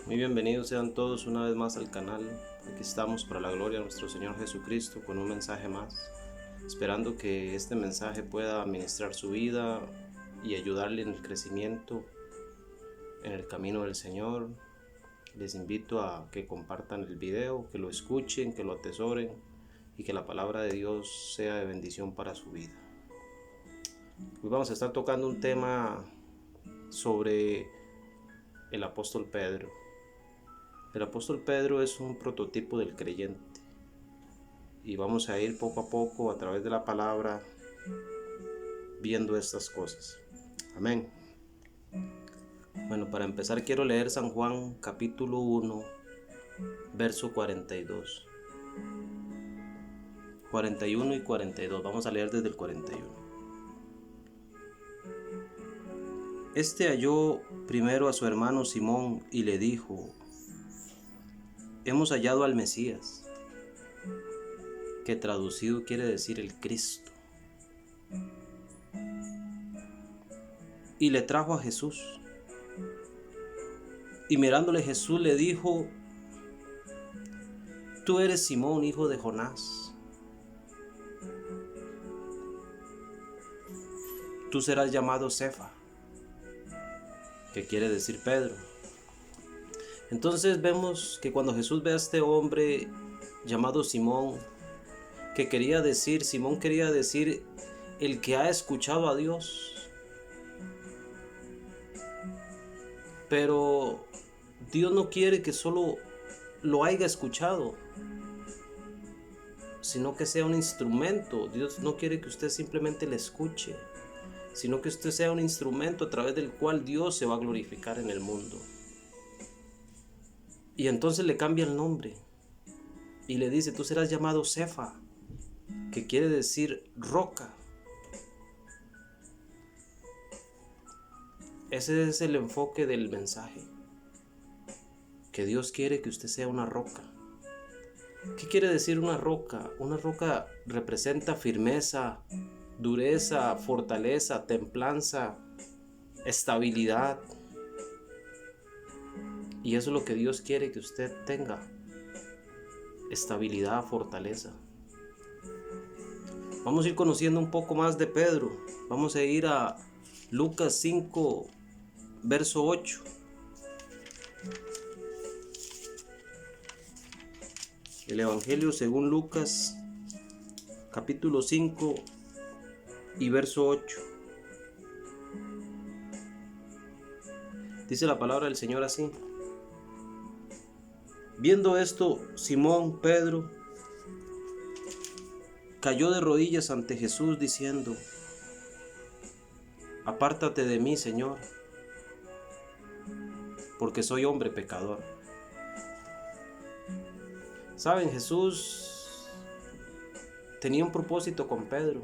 Muy bienvenidos sean todos una vez más al canal. Aquí estamos para la gloria de nuestro Señor Jesucristo con un mensaje más, esperando que este mensaje pueda ministrar su vida y ayudarle en el crecimiento en el camino del Señor. Les invito a que compartan el video, que lo escuchen, que lo atesoren y que la palabra de Dios sea de bendición para su vida. Hoy vamos a estar tocando un tema sobre el apóstol Pedro. El apóstol Pedro es un prototipo del creyente y vamos a ir poco a poco a través de la palabra viendo estas cosas. Amén. Bueno, para empezar quiero leer San Juan capítulo 1, verso 42. 41 y 42. Vamos a leer desde el 41. Este halló primero a su hermano Simón y le dijo: hemos hallado al Mesías, que traducido quiere decir el Cristo. Y le trajo a Jesús. Y mirándole Jesús le dijo: tú eres Simón, hijo de Jonás. Tú serás llamado Cefa, que quiere decir Pedro. Entonces vemos que cuando Jesús ve a este hombre llamado Simón, Simón quería decir el que ha escuchado a Dios. Pero Dios no quiere que solo lo haya escuchado, sino que sea un instrumento. Dios no quiere que usted simplemente le escuche, sino que usted sea un instrumento a través del cual Dios se va a glorificar en el mundo. Y entonces le cambia el nombre y le dice: tú serás llamado Cefa, que quiere decir roca. Ese es el enfoque del mensaje, que Dios quiere que usted sea una roca. ¿Qué quiere decir una roca? Una roca representa firmeza, dureza, fortaleza, templanza, estabilidad. Y eso es lo que Dios quiere que usted tenga: estabilidad, fortaleza. Vamos a ir conociendo un poco más de Pedro. Vamos a ir a Lucas 5, verso 8. El Evangelio según Lucas, capítulo 5 y verso 8. Dice la palabra del Señor así: viendo esto, Simón Pedro cayó de rodillas ante Jesús diciendo: apártate de mí, Señor, porque soy hombre pecador. Saben, Jesús tenía un propósito con Pedro.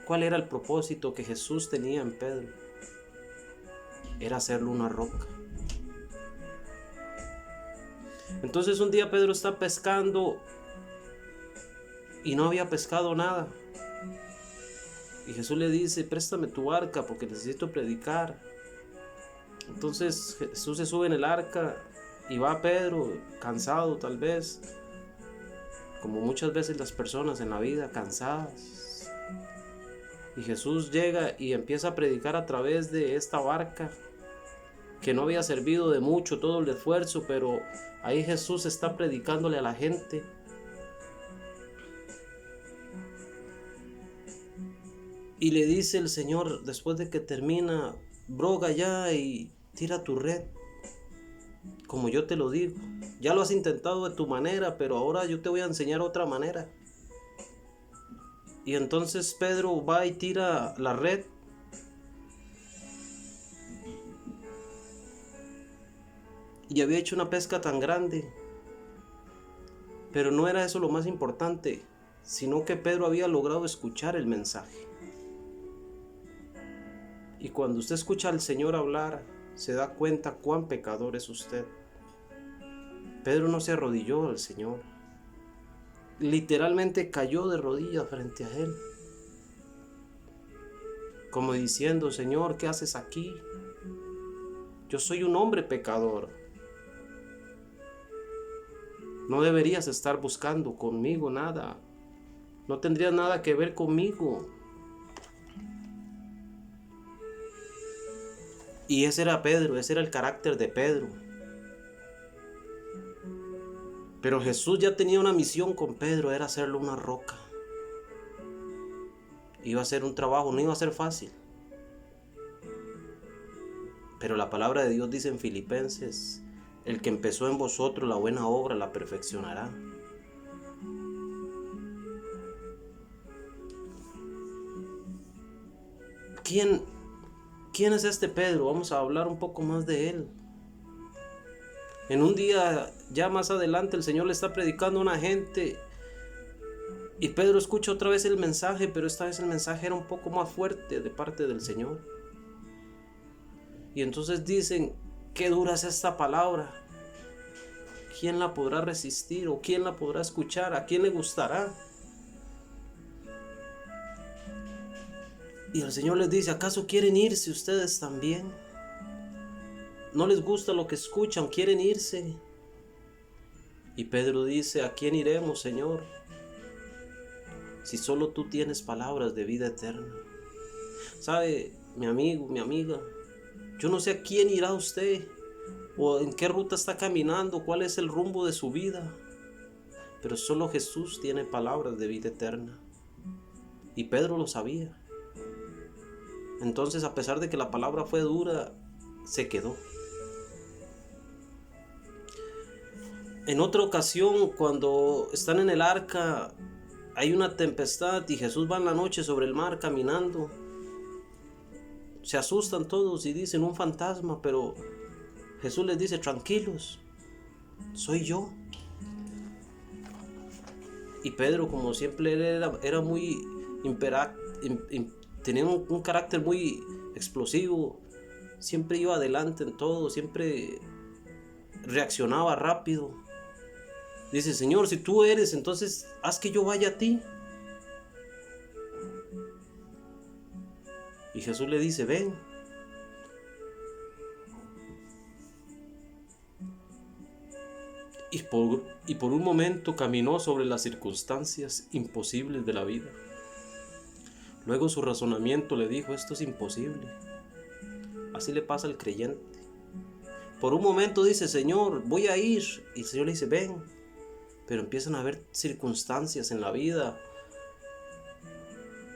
¿Cuál era el propósito que Jesús tenía en Pedro? Era hacerlo una roca. Entonces un día Pedro está pescando y no había pescado nada. Y Jesús le dice: préstame tu arca porque necesito predicar. Entonces Jesús se sube en el arca y va Pedro, cansado tal vez, como muchas veces las personas en la vida, cansadas. Y Jesús llega y empieza a predicar a través de esta barca, que no había servido de mucho todo el esfuerzo, pero ahí Jesús está predicándole a la gente. Y le dice el Señor, después de que termina: broga ya y tira tu red, como yo te lo digo. Ya lo has intentado de tu manera, pero ahora yo te voy a enseñar otra manera. Y entonces Pedro va y tira la red. Y había hecho una pesca tan grande. Pero no era eso lo más importante, sino que Pedro había logrado escuchar el mensaje. Y cuando usted escucha al Señor hablar, se da cuenta cuán pecador es usted. Pedro no se arrodilló al Señor. Literalmente cayó de rodillas frente a Él, como diciendo: Señor, ¿qué haces aquí? yo soy un hombre pecador. No deberías estar buscando conmigo nada. No tendrías nada que ver conmigo. Y ese era Pedro, ese era el carácter de Pedro. Pero Jesús ya tenía una misión con Pedro, era hacerlo una roca. Iba a ser un trabajo, no iba a ser fácil. Pero la palabra de Dios dice en Filipenses, el que empezó en vosotros la buena obra la perfeccionará. ¿Quién es este Pedro? Vamos a hablar un poco más de él. En un día, ya más adelante, el Señor le está predicando a una gente y Pedro escucha otra vez el mensaje, pero esta vez el mensaje era un poco más fuerte de parte del Señor. Y entonces dicen, qué dura es esta palabra. ¿Quién la podrá resistir o quién la podrá escuchar? ¿A quién le gustará? Y el Señor les dice, ¿acaso quieren irse ustedes también? ¿No les gusta lo que escuchan? ¿Quieren irse? Y Pedro dice, ¿a quién iremos, Señor? Si solo tú tienes palabras de vida eterna. ¿Sabe, mi amigo, mi amiga? Yo no sé a quién irá usted, o en qué ruta está caminando, cuál es el rumbo de su vida. Pero solo Jesús tiene palabras de vida eterna. Y Pedro lo sabía. Entonces, a pesar de que la palabra fue dura, se quedó. En otra ocasión, cuando están en el arca, hay una tempestad y Jesús va en la noche sobre el mar caminando. Se asustan todos y dicen un fantasma, pero Jesús les dice, tranquilos, soy yo. Y Pedro, como siempre era muy tenía un carácter muy explosivo, siempre iba adelante en todo, siempre reaccionaba rápido. Dice, Señor, si tú eres, entonces haz que yo vaya a ti. Y Jesús le dice, ven. Y por un momento caminó sobre las circunstancias imposibles de la vida. Luego su razonamiento le dijo, esto es imposible. Así le pasa al creyente. Por un momento dice, Señor, voy a ir. Y el Señor le dice, ven. Pero empiezan a haber circunstancias en la vida.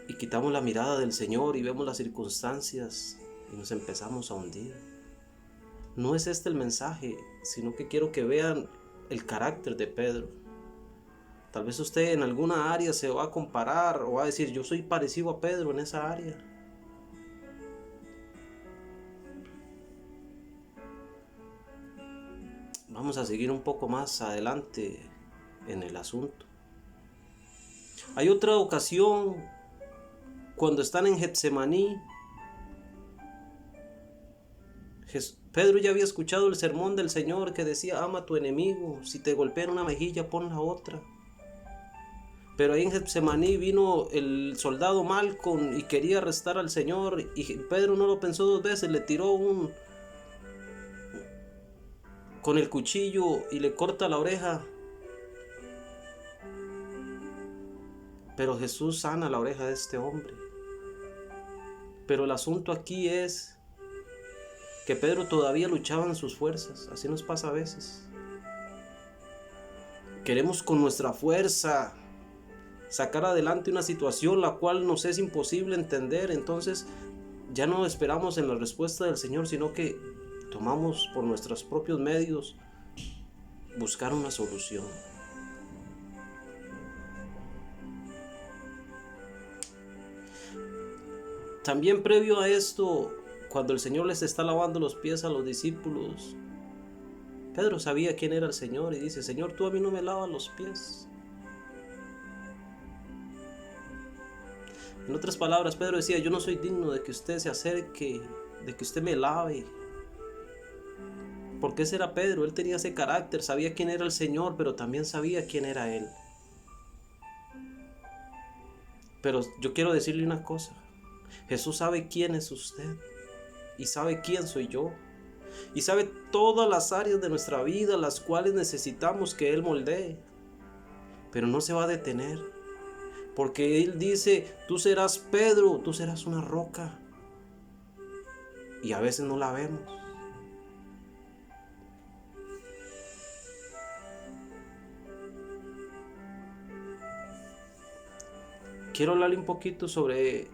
Y quitamos la mirada del Señor y vemos las circunstancias y nos empezamos a hundir. No es este el mensaje, sino que quiero que vean el carácter de Pedro. Tal vez usted en alguna área se va a comparar o va a decir, yo soy parecido a Pedro en esa área. Vamos a seguir un poco más adelante en el asunto. Hay otra ocasión cuando están en Getsemaní. Pedro ya había escuchado el sermón del Señor que decía, ama a tu enemigo, si te golpean una mejilla pon la otra. Pero ahí en Getsemaní vino el soldado Malcolm y quería arrestar al Señor y Pedro no lo pensó dos veces, le tiró con el cuchillo y le corta la oreja. Pero Jesús sana la oreja de este hombre. Pero el asunto aquí es que Pedro todavía luchaba en sus fuerzas. Así nos pasa a veces. Queremos con nuestra fuerza sacar adelante una situación la cual nos es imposible entender. Entonces ya no esperamos en la respuesta del Señor, sino que tomamos por nuestros propios medios buscar una solución. También previo a esto, cuando el Señor les está lavando los pies a los discípulos, Pedro sabía quién era el Señor y dice, Señor, tú a mí no me lavas los pies. En otras palabras, Pedro decía, yo no soy digno de que usted se acerque, de que usted me lave. Porque ese era Pedro, él tenía ese carácter, sabía quién era el Señor, pero también sabía quién era él. Pero yo quiero decirle una cosa, Jesús sabe quién es usted y sabe quién soy yo. y sabe todas las áreas de nuestra vida las cuales necesitamos que Él moldee. Pero no se va a detener, porque Él dice: tú serás Pedro, tú serás una roca. Y a veces no la vemos. Quiero hablarle un poquito sobre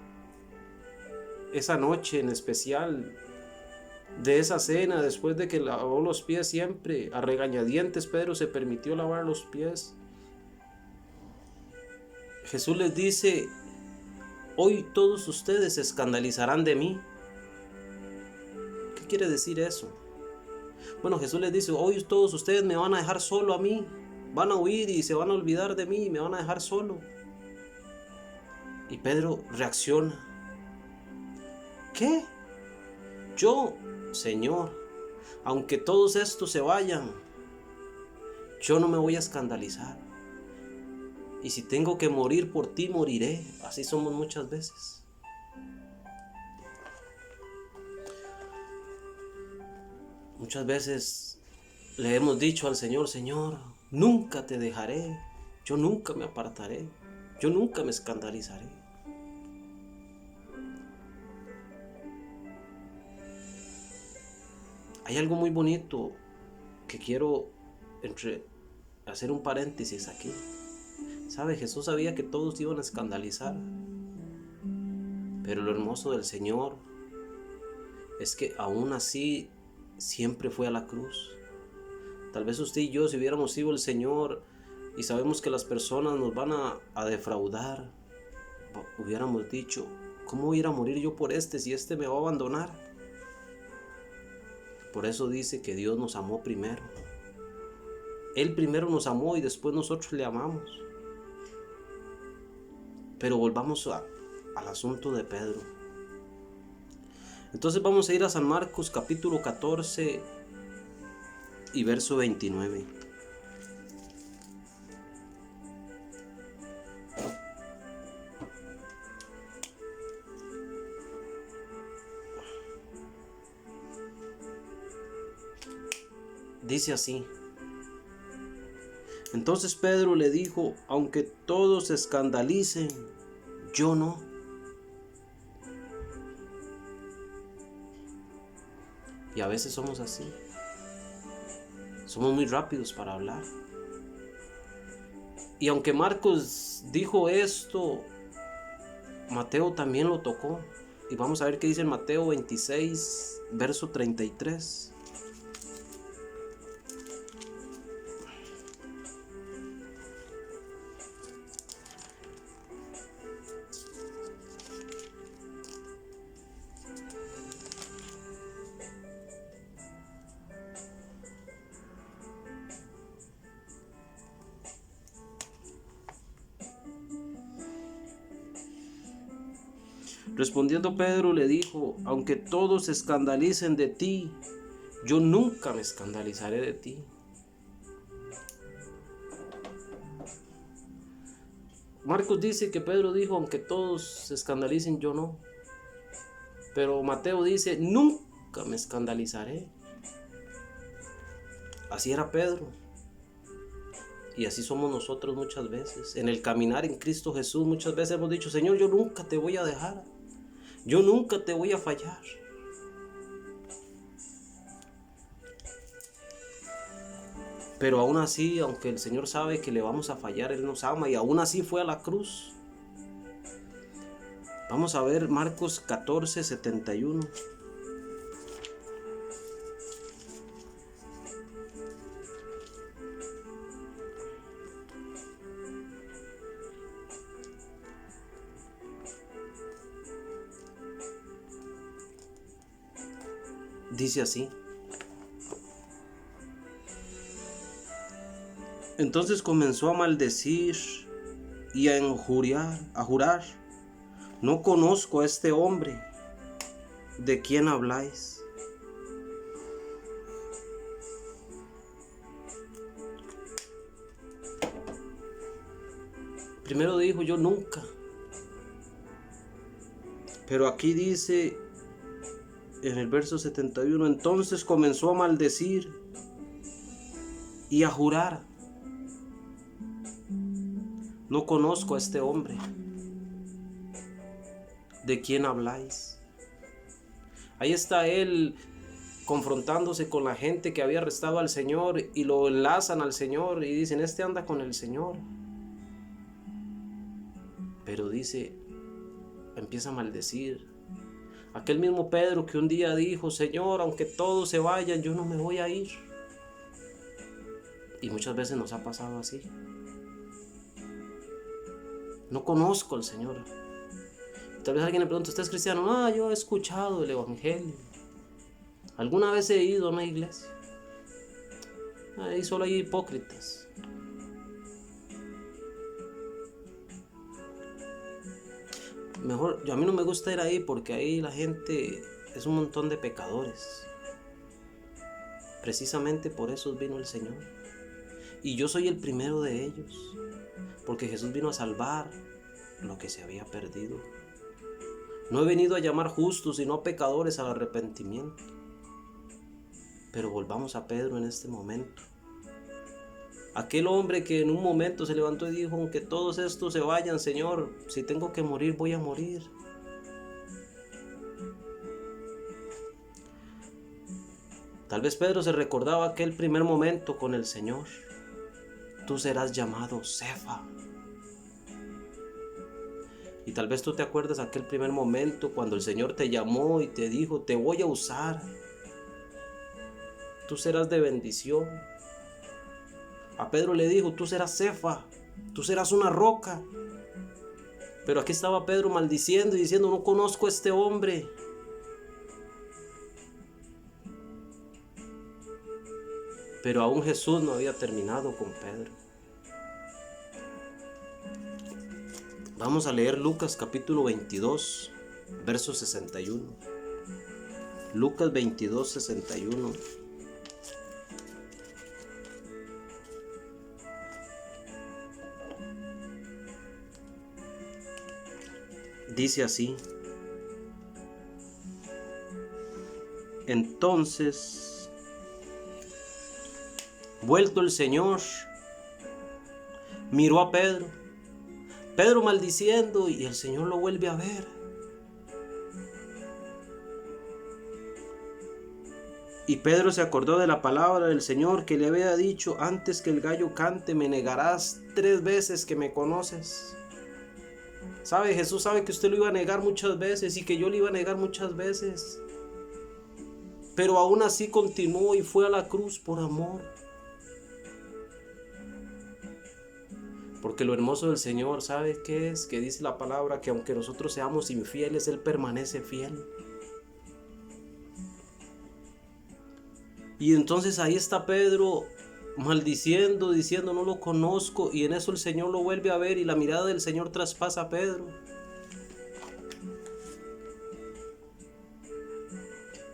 esa noche en especial, de esa cena, después de que lavó los pies siempre, a regañadientes Pedro se permitió lavar los pies. Jesús les dice: hoy todos ustedes se escandalizarán de mí. ¿Qué quiere decir eso? Bueno, Jesús les dice: hoy todos ustedes me van a dejar solo a mí, van a huir y se van a olvidar de mí y me van a dejar solo. Y Pedro reacciona: ¿qué? Yo, Señor, aunque todos estos se vayan, yo no me voy a escandalizar. Y si tengo que morir por ti, moriré. Así somos muchas veces. Muchas veces le hemos dicho al Señor: Señor, nunca te dejaré, yo nunca me apartaré, yo nunca me escandalizaré. Hay algo muy bonito que quiero hacer un paréntesis aquí. ¿Sabe? Jesús sabía que todos iban a escandalizar. Pero lo hermoso del Señor es que aún así siempre fue a la cruz. Tal vez usted y yo, si hubiéramos sido el Señor y sabemos que las personas nos van a defraudar, hubiéramos dicho: ¿cómo voy a ir a morir yo por este si este me va a abandonar? Por eso dice que Dios nos amó primero. Él primero nos amó y después nosotros le amamos. Pero volvamos al asunto de Pedro. Entonces vamos a ir a San Marcos capítulo 14 y verso 29. Dice así: entonces Pedro le dijo: aunque todos se escandalicen, yo no. Y a veces somos así. Somos muy rápidos para hablar. Y aunque Marcos dijo esto, Mateo también lo tocó. Y vamos a ver qué dice en Mateo 26, verso 33. Respondiendo Pedro le dijo: aunque todos se escandalicen de ti, yo nunca me escandalizaré de ti. Marcos dice que Pedro dijo: aunque todos se escandalicen, yo no. Pero Mateo dice: nunca me escandalizaré. Así era Pedro. Y así somos nosotros muchas veces. En el caminar en Cristo Jesús muchas veces hemos dicho: Señor, yo nunca te voy a dejar. Yo nunca te voy a fallar. Pero aún así, aunque el Señor sabe que le vamos a fallar, Él nos ama y aún así fue a la cruz. Vamos a ver Marcos 14, 71. Dice así: entonces comenzó a maldecir y a jurar: no conozco a este hombre, ¿de quién habláis? Primero dijo: yo nunca. Pero aquí dice: en el verso 71, entonces comenzó a maldecir y a jurar: no conozco a este hombre. ¿De quién habláis? Ahí está él confrontándose con la gente que había arrestado al Señor y lo enlazan al Señor y dicen: este anda con el Señor. Pero dice, empieza a maldecir. Aquel mismo Pedro que un día dijo: Señor, aunque todos se vayan, yo no me voy a ir. Y muchas veces nos ha pasado así. No conozco al Señor. Tal vez alguien le pregunta: ¿usted es cristiano? Ah, yo he escuchado el evangelio. ¿Alguna vez he ido a una iglesia? Ahí solo hay hipócritas. Mejor, a mí no me gusta ir ahí porque ahí la gente es un montón de pecadores. Precisamente por eso vino el Señor. Y yo soy el primero de ellos, porque Jesús vino a salvar lo que se había perdido. No he venido a llamar justos, sino a pecadores al arrepentimiento. Pero volvamos a Pedro en este momento. Aquel hombre que en un momento se levantó y dijo: aunque todos estos se vayan, Señor, si tengo que morir, voy a morir. Tal vez Pedro se recordaba aquel primer momento con el Señor. Tú serás llamado Cefa. Y tal vez tú te acuerdas aquel primer momento cuando el Señor te llamó y te dijo: te voy a usar. Tú serás de bendición. A Pedro le dijo: tú serás Cefa, tú serás una roca. Pero aquí estaba Pedro maldiciendo y diciendo: no conozco a este hombre. Pero aún Jesús no había terminado con Pedro. Vamos a leer Lucas capítulo 22, verso 61. Lucas 22, 61. Dice así: entonces, vuelto el Señor, miró a Pedro maldiciendo, y el Señor lo vuelve a ver. Y Pedro se acordó de la palabra del Señor que le había dicho: antes que el gallo cante, me negarás 3 veces que me conoces. ¿Sabe? Jesús sabe que usted lo iba a negar muchas veces y que yo lo iba a negar muchas veces. Pero aún así continuó y fue a la cruz por amor. Porque lo hermoso del Señor, ¿sabe qué es? Que dice la palabra que aunque nosotros seamos infieles, Él permanece fiel. Y entonces ahí está Pedro maldiciendo, diciendo: no lo conozco. Y en eso el Señor lo vuelve a ver y la mirada del Señor traspasa a Pedro.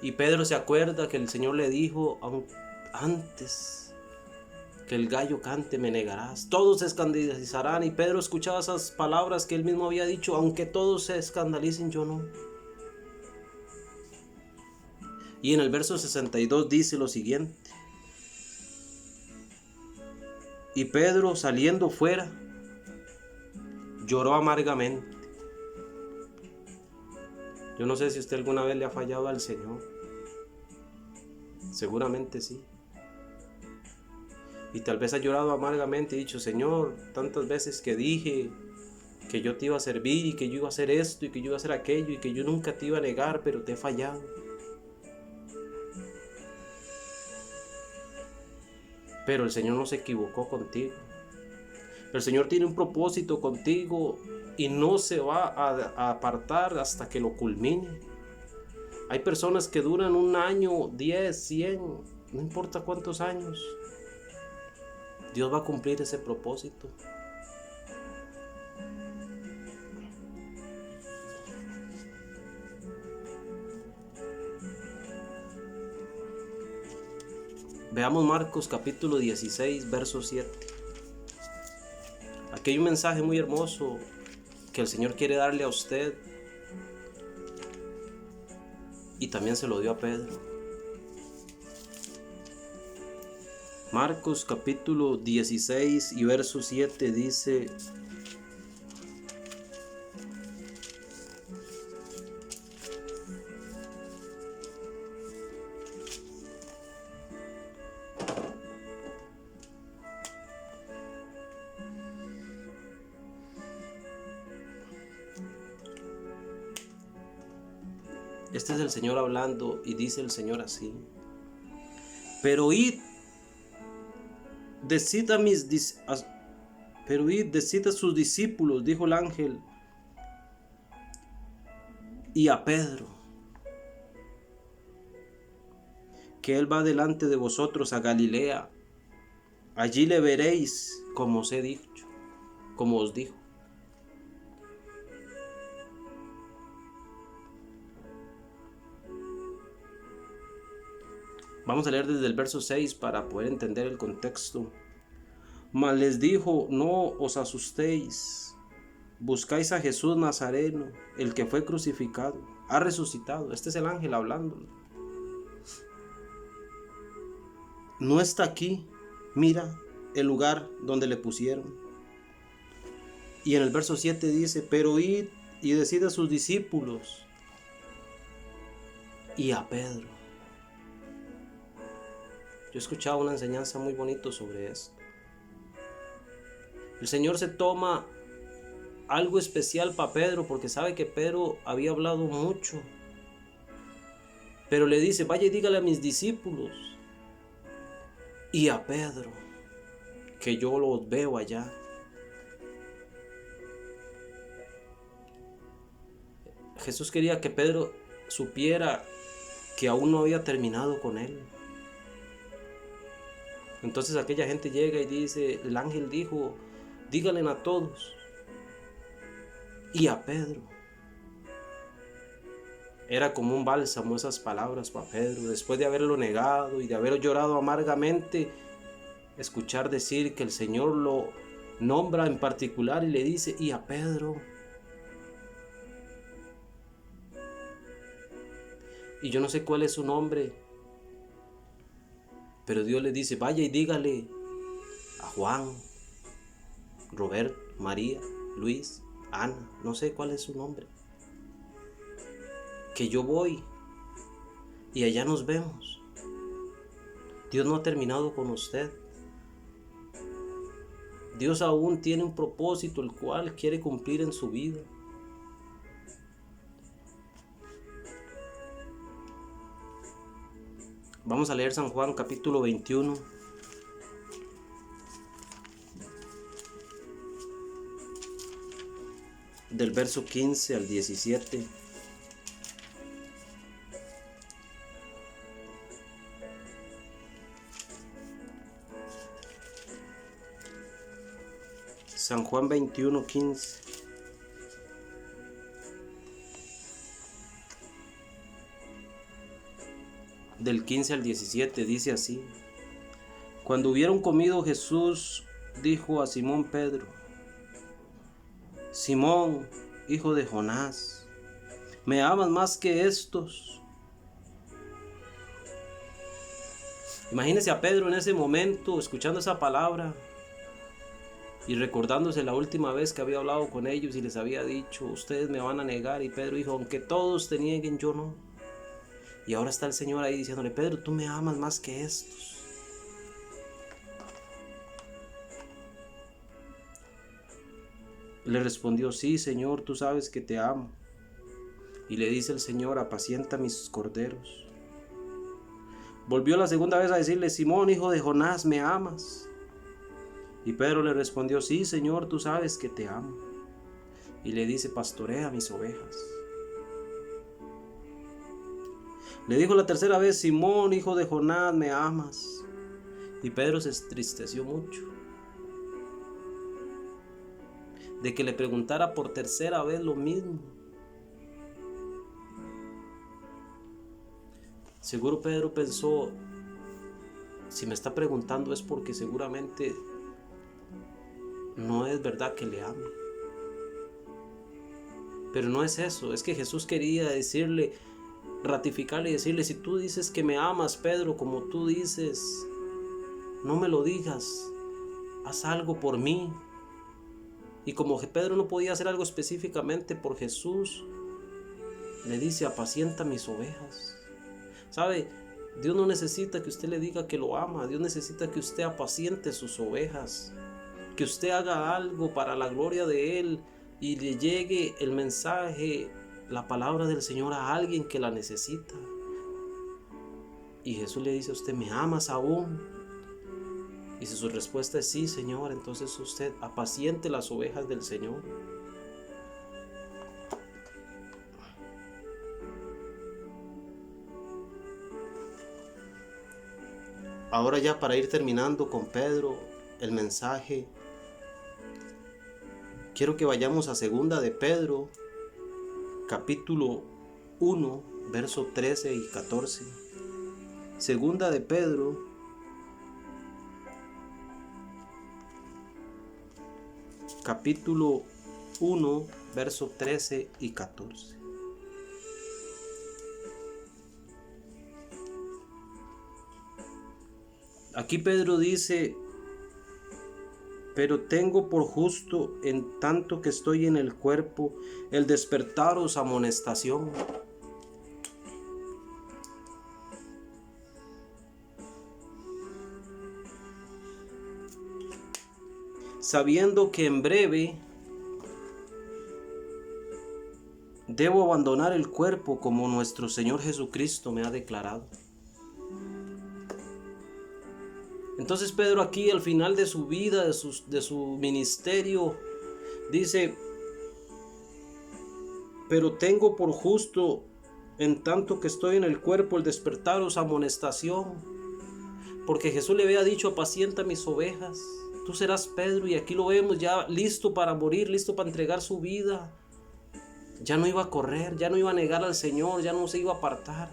Y Pedro se acuerda que el Señor le dijo: antes que el gallo cante, me negarás. Todos se escandalizarán. Y Pedro escuchaba esas palabras que él mismo había dicho: aunque todos se escandalicen, yo no. Y en el verso 62 dice lo siguiente: y Pedro, saliendo fuera, lloró amargamente. Yo no sé si usted alguna vez le ha fallado al Señor. Seguramente sí. Y tal vez ha llorado amargamente y dicho: Señor, tantas veces que dije que yo te iba a servir y que yo iba a hacer esto y que yo iba a hacer aquello y que yo nunca te iba a negar, pero te he fallado. Pero el Señor no se equivocó contigo. El Señor tiene un propósito contigo y no se va a apartar hasta que lo culmine. Hay personas que duran 1 año, 10, 100, no importa cuántos años. Dios va a cumplir ese propósito. Veamos Marcos capítulo 16, verso 7. Aquí hay un mensaje muy hermoso que el Señor quiere darle a usted. y también se lo dio a Pedro. Marcos capítulo 16 y verso 7 dice: este es el Señor hablando, y dice el Señor así: pero id, decid a sus discípulos, dijo el ángel, y a Pedro, que él va delante de vosotros a Galilea. Allí le veréis, como os he dicho, como os dijo. Vamos a leer desde el verso 6 para poder entender el contexto. Mas les dijo: no os asustéis, buscáis a Jesús Nazareno, el que fue crucificado, ha resucitado. Este es el ángel hablando. No está aquí, mira el lugar donde le pusieron. Y en el verso 7 dice: pero id y decid a sus discípulos y a Pedro. Yo he escuchado una enseñanza muy bonita sobre esto. El Señor se toma algo especial para Pedro porque sabe que Pedro había hablado mucho. Pero le dice: vaya y dígale a mis discípulos y a Pedro que yo los veo allá. Jesús quería que Pedro supiera que aún no había terminado con él. Entonces aquella gente llega y dice: el ángel dijo, díganle a todos y a Pedro. Era como un bálsamo esas palabras para Pedro, después de haberlo negado y de haber llorado amargamente, escuchar decir que el Señor lo nombra en particular y le dice: y a Pedro. Y yo no sé cuál es su nombre, pero Dios le dice: vaya y dígale a Juan, Roberto, María, Luis, Ana, no sé cuál es su nombre, que yo voy y allá nos vemos. Dios no ha terminado con usted. Dios aún tiene un propósito el cual quiere cumplir en su vida. Vamos a leer San Juan capítulo 21. Del verso 15 al 17. San Juan 21, 15. Del 15 al 17 dice así: cuando hubieron comido, Jesús dijo a Simón Pedro: Simón, hijo de Jonás, ¿me amas más que estos? Imagínese a Pedro en ese momento escuchando esa palabra y recordándose la última vez que había hablado con ellos y les había dicho: ustedes me van a negar. Y Pedro dijo: aunque todos te nieguen, yo no. Y ahora está el Señor ahí diciéndole: Pedro, tú me amas más que estos. Le respondió: sí, Señor, tú sabes que te amo. Y le dice el Señor: apacienta mis corderos. Volvió la segunda vez a decirle: Simón, hijo de Jonás, ¿me amas? Y Pedro le respondió: sí, Señor, tú sabes que te amo. Y le dice: pastorea mis ovejas. Le dijo la tercera vez: Simón, hijo de Jonás, ¿me amas? Y Pedro se entristeció mucho de que le preguntara por tercera vez lo mismo. Seguro Pedro pensó: si me está preguntando es porque seguramente no es verdad que le ame. Pero no es eso, es que Jesús quería decirle: ratificarle y decirle: si tú dices que me amas, Pedro, como tú dices, no me lo digas, haz algo por mí. Y como Pedro no podía hacer algo específicamente por Jesús, le dice: apacienta mis ovejas. ¿Sabe? Dios no necesita que usted le diga que lo ama. Dios necesita que usted apaciente sus ovejas, que usted haga algo para la gloria de Él y le llegue el mensaje, la palabra del Señor a alguien que la necesita. Y Jesús le dice a usted: ¿me amas aún? Y si su respuesta es sí, Señor, entonces usted apaciente las ovejas del Señor. Ahora ya para ir terminando con Pedro el mensaje, quiero que vayamos a 2 de Pedro, capítulo 1, verso 13 y 14. 2 de Pedro, capítulo 1, verso 13 y 14. Aquí Pedro dice: pero tengo por justo, en tanto que estoy en el cuerpo, el despertaros amonestación. Sabiendo que en breve debo abandonar el cuerpo, como nuestro Señor Jesucristo me ha declarado. Entonces Pedro aquí al final de su vida, de su ministerio, dice: pero tengo por justo, en tanto que estoy en el cuerpo, el despertaros amonestación. Porque Jesús le había dicho: apacienta mis ovejas. Tú serás Pedro, y aquí lo vemos ya listo para morir, listo para entregar su vida. Ya no iba a correr, ya no iba a negar al Señor, ya no se iba a apartar.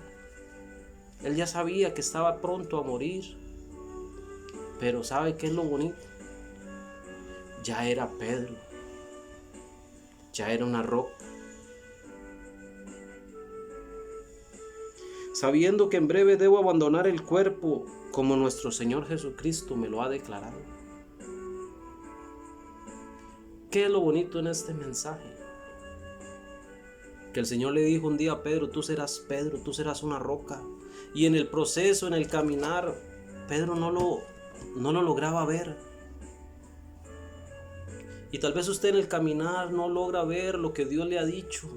Él ya sabía que estaba pronto a morir. Pero ¿sabe qué es lo bonito? Ya era Pedro. Ya era una roca. Sabiendo que en breve debo abandonar el cuerpo, como nuestro Señor Jesucristo me lo ha declarado. ¿Qué es lo bonito en este mensaje? Que el Señor le dijo un día a Pedro: tú serás Pedro, tú serás una roca. Y en el proceso, en el caminar, Pedro no lo lograba ver. Y tal vez usted en el caminar no logra ver lo que Dios le ha dicho.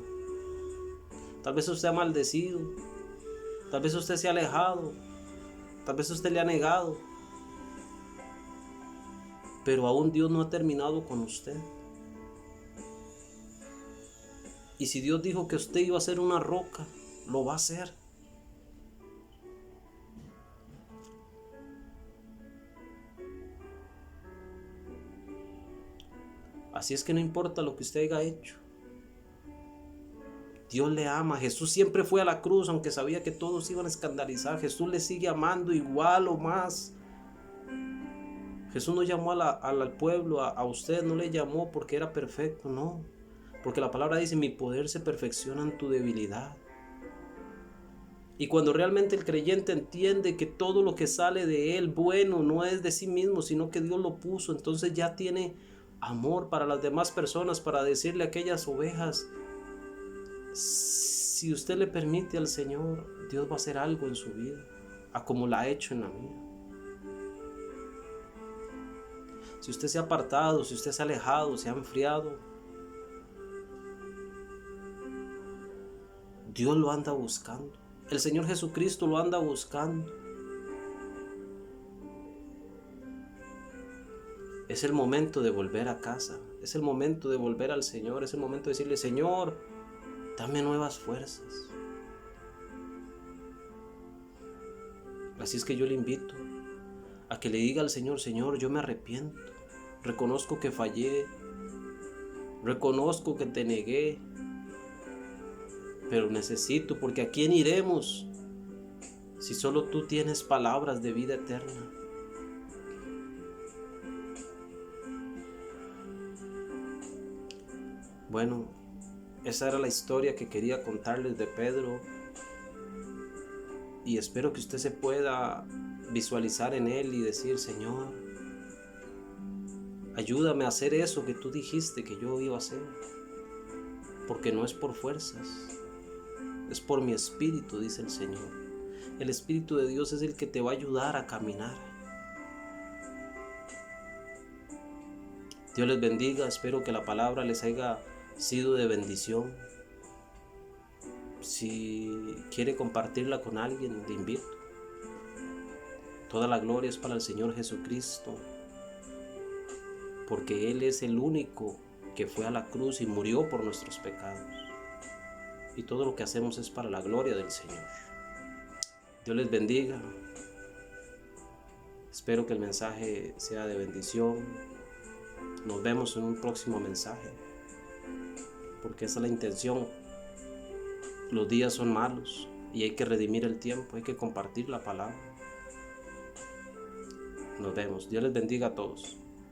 Tal vez usted ha maldecido. Tal vez usted se ha alejado. Tal vez usted le ha negado. Pero aún Dios no ha terminado con usted. Y si Dios dijo que usted iba a ser una roca, lo va a hacer. Así es que no importa lo que usted haya hecho. Dios le ama. Jesús siempre fue a la cruz, aunque sabía que todos iban a escandalizar. Jesús le sigue amando igual o más. Jesús no llamó al pueblo, a usted no le llamó porque era perfecto, no. Porque la palabra dice: mi poder se perfecciona en tu debilidad. Y cuando realmente el creyente entiende que todo lo que sale de él bueno no es de sí mismo, sino que Dios lo puso, entonces ya tiene amor para las demás personas, para decirle a aquellas ovejas: si usted le permite al Señor, Dios va a hacer algo en su vida, a como la ha hecho en la mía. Si usted se ha apartado, si usted se ha alejado, se ha enfriado, Dios lo anda buscando. El Señor Jesucristo lo anda buscando. Es el momento de volver a casa. Es el momento de volver al Señor. Es el momento de decirle: Señor, dame nuevas fuerzas. Así es que yo le invito a que le diga al Señor: Señor, yo me arrepiento. Reconozco que fallé. Reconozco que te negué. Pero necesito, porque ¿a quién iremos si solo tú tienes palabras de vida eterna? Bueno, esa era la historia que quería contarles de Pedro. Y espero que usted se pueda visualizar en Él y decir: Señor, ayúdame a hacer eso que tú dijiste que yo iba a hacer. Porque no es por fuerzas, es por mi espíritu, dice el Señor. El Espíritu de Dios es el que te va a ayudar a caminar. Dios les bendiga, espero que la palabra les haya sido de bendición. Si quiere compartirla con alguien, le invito. Toda la gloria es para el Señor Jesucristo, porque Él es el único que fue a la cruz y murió por nuestros pecados. Y todo lo que hacemos es para la gloria del Señor. Dios les bendiga. Espero que el mensaje sea de bendición. Nos vemos en un próximo mensaje, porque esa es la intención. Los días son malos y hay que redimir el tiempo, hay que compartir la palabra. Nos vemos. Dios les bendiga a todos.